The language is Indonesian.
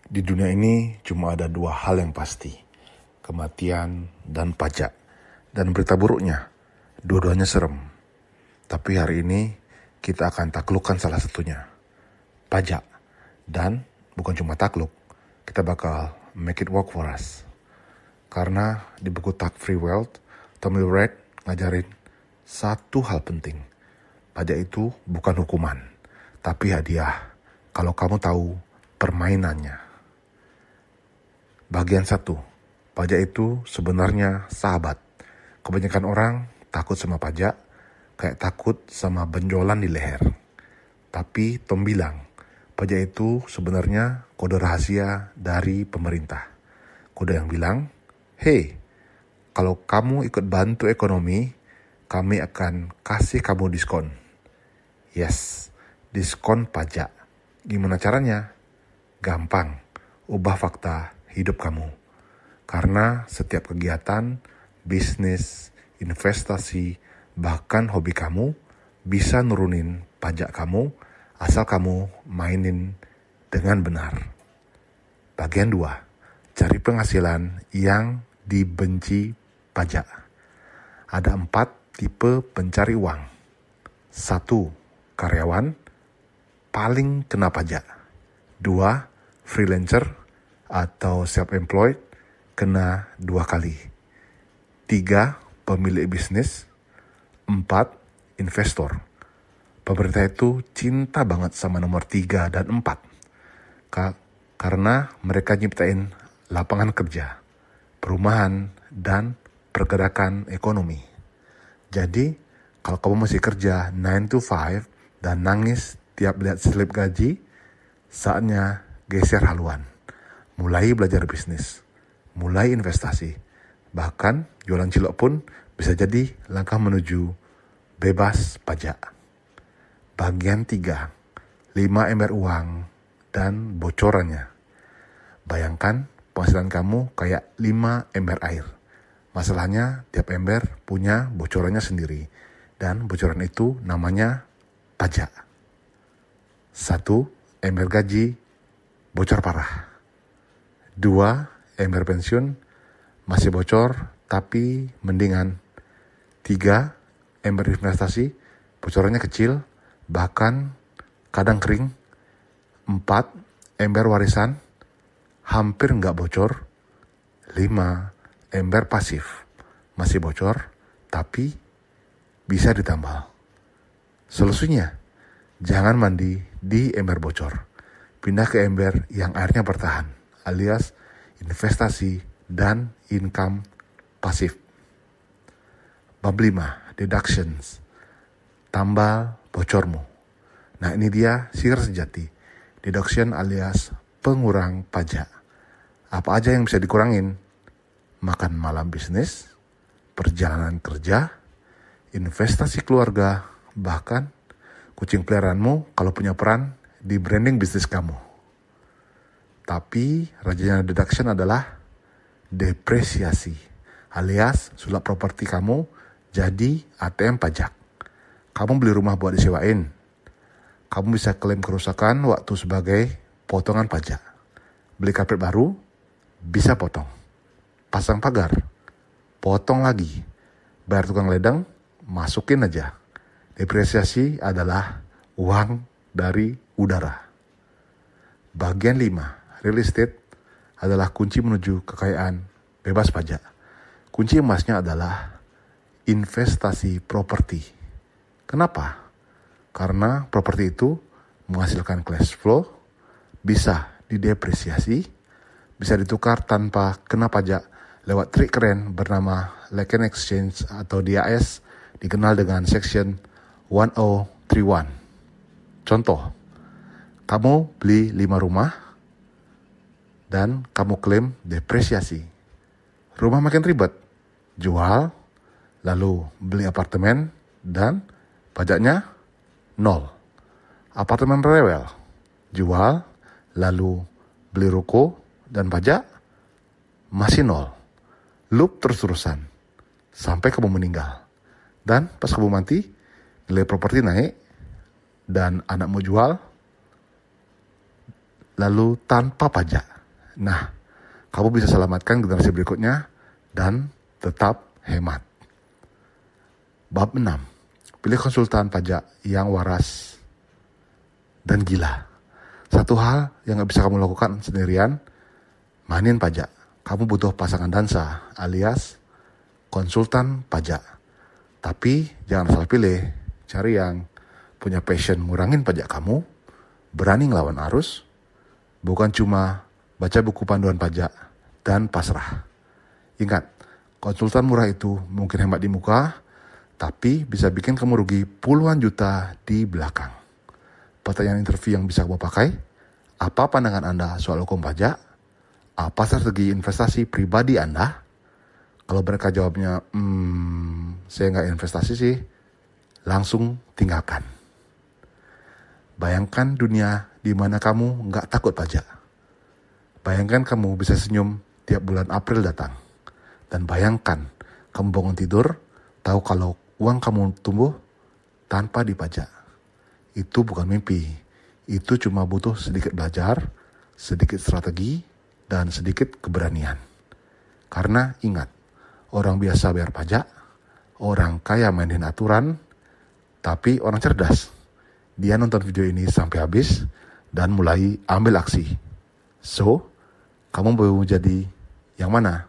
Di dunia ini cuma ada dua hal yang pasti, kematian dan pajak. Dan berita buruknya, dua-duanya serem. Tapi hari ini kita akan taklukkan salah satunya, pajak. Dan bukan cuma takluk, kita bakal make it work for us. Karena di buku Tax Free Wealth, Tommy Red ngajarin satu hal penting. Pajak itu bukan hukuman, tapi hadiah kalau kamu tahu permainannya. Bagian 1, pajak itu sebenarnya sahabat. Kebanyakan orang takut sama pajak, kayak takut sama benjolan di leher. Tapi Tom bilang, pajak itu sebenarnya kode rahasia dari pemerintah. Kode yang bilang, hey, kalau kamu ikut bantu ekonomi, kami akan kasih kamu diskon. Yes, diskon pajak. Gimana caranya? Gampang, ubah fakta hidup kamu. Karena setiap kegiatan, bisnis, investasi, bahkan hobi kamu bisa nurunin pajak kamu asal kamu mainin dengan benar. Bagian 2, cari penghasilan yang dibenci pajak. Ada 4 tipe pencari uang. 1, karyawan, paling kena pajak. 2, freelancer atau self-employed, kena 2 kali. 3, pemilik bisnis. 4, investor. Pemerintah itu cinta banget sama nomor 3 dan 4. Karena mereka nyiptain lapangan kerja, perumahan, dan pergerakan ekonomi. Jadi, kalau kamu masih kerja 9 to 5 dan nangis tiap lihat slip gaji, saatnya geser haluan. Mulai belajar bisnis, mulai investasi, bahkan jualan cilok pun bisa jadi langkah menuju bebas pajak. Bagian 3, 5 ember uang dan bocorannya. Bayangkan penghasilan kamu kayak 5 ember air. Masalahnya tiap ember punya bocorannya sendiri, dan bocoran itu namanya pajak. 1, ember gaji bocor parah. 2, ember pensiun masih bocor tapi mendingan. 3, ember investasi bocorannya kecil bahkan kadang kering. 4, ember warisan hampir nggak bocor. 5, ember pasif masih bocor tapi bisa ditambal. Solusinya, jangan mandi di ember bocor. Pindah ke ember yang airnya bertahan, alias investasi dan income pasif. Bab 5, deductions. Tambal bocormu. Nah, ini dia sihir sejati. Deduction alias pengurang pajak. Apa aja yang bisa dikurangin? Makan malam bisnis, perjalanan kerja, investasi keluarga, bahkan kucing peliharaanmu kalau punya peran di branding bisnis kamu. Tapi rajanya deduction adalah depresiasi, alias sulap properti kamu jadi ATM pajak. Kamu beli rumah buat disewain, kamu bisa klaim kerusakan waktu sebagai potongan pajak. Beli karpet baru, bisa potong. Pasang pagar, potong lagi. Bayar tukang ledeng, masukin aja. Depresiasi adalah uang dari udara. Bagian 5, real estate adalah kunci menuju kekayaan bebas pajak. Kunci emasnya adalah investasi properti. Kenapa? Karena properti itu menghasilkan cash flow, bisa didepresiasi, bisa ditukar tanpa kena pajak lewat trik keren bernama Laken Exchange atau DAS, dikenal dengan Section 1031. Contoh, kamu beli 5 rumah dan kamu klaim depresiasi. Rumah makin ribet, jual, lalu beli apartemen dan pajaknya 0. Apartemen rewel, jual, lalu beli ruko dan pajak masih 0. Loop terus-terusan sampai kamu meninggal. Dan pas kamu mati, nilai properti naik dan anakmu jual, lalu tanpa pajak. Nah, kamu bisa selamatkan generasi berikutnya dan tetap hemat. Bab 6. Pilih konsultan pajak yang waras dan gila. Satu hal yang gak bisa kamu lakukan sendirian, mainin pajak. Kamu butuh pasangan dansa alias konsultan pajak. Tapi jangan salah pilih, cari yang punya passion ngurangin pajak kamu, berani ngelawan arus, bukan cuma baca buku panduan pajak dan pasrah. Ingat, konsultan murah itu mungkin hemat di muka, tapi bisa bikin kamu rugi puluhan juta di belakang. Pertanyaan interview yang bisa kamu pakai, apa pandangan Anda soal hukum pajak? Apa strategi investasi pribadi Anda? Kalau mereka jawabnya, saya nggak investasi sih, langsung tinggalkan. Bayangkan dunia di mana kamu nggak takut pajak. Bayangkan kamu bisa senyum tiap bulan April datang. Dan bayangkan kamu bangun tidur, tahu kalau uang kamu tumbuh tanpa dipajak. Itu bukan mimpi. Itu cuma butuh sedikit belajar, sedikit strategi, dan sedikit keberanian. Karena ingat, orang biasa bayar pajak, orang kaya mainin aturan, tapi orang cerdas, dia nonton video ini sampai habis dan mulai ambil aksi. So, kamu mau jadi yang mana?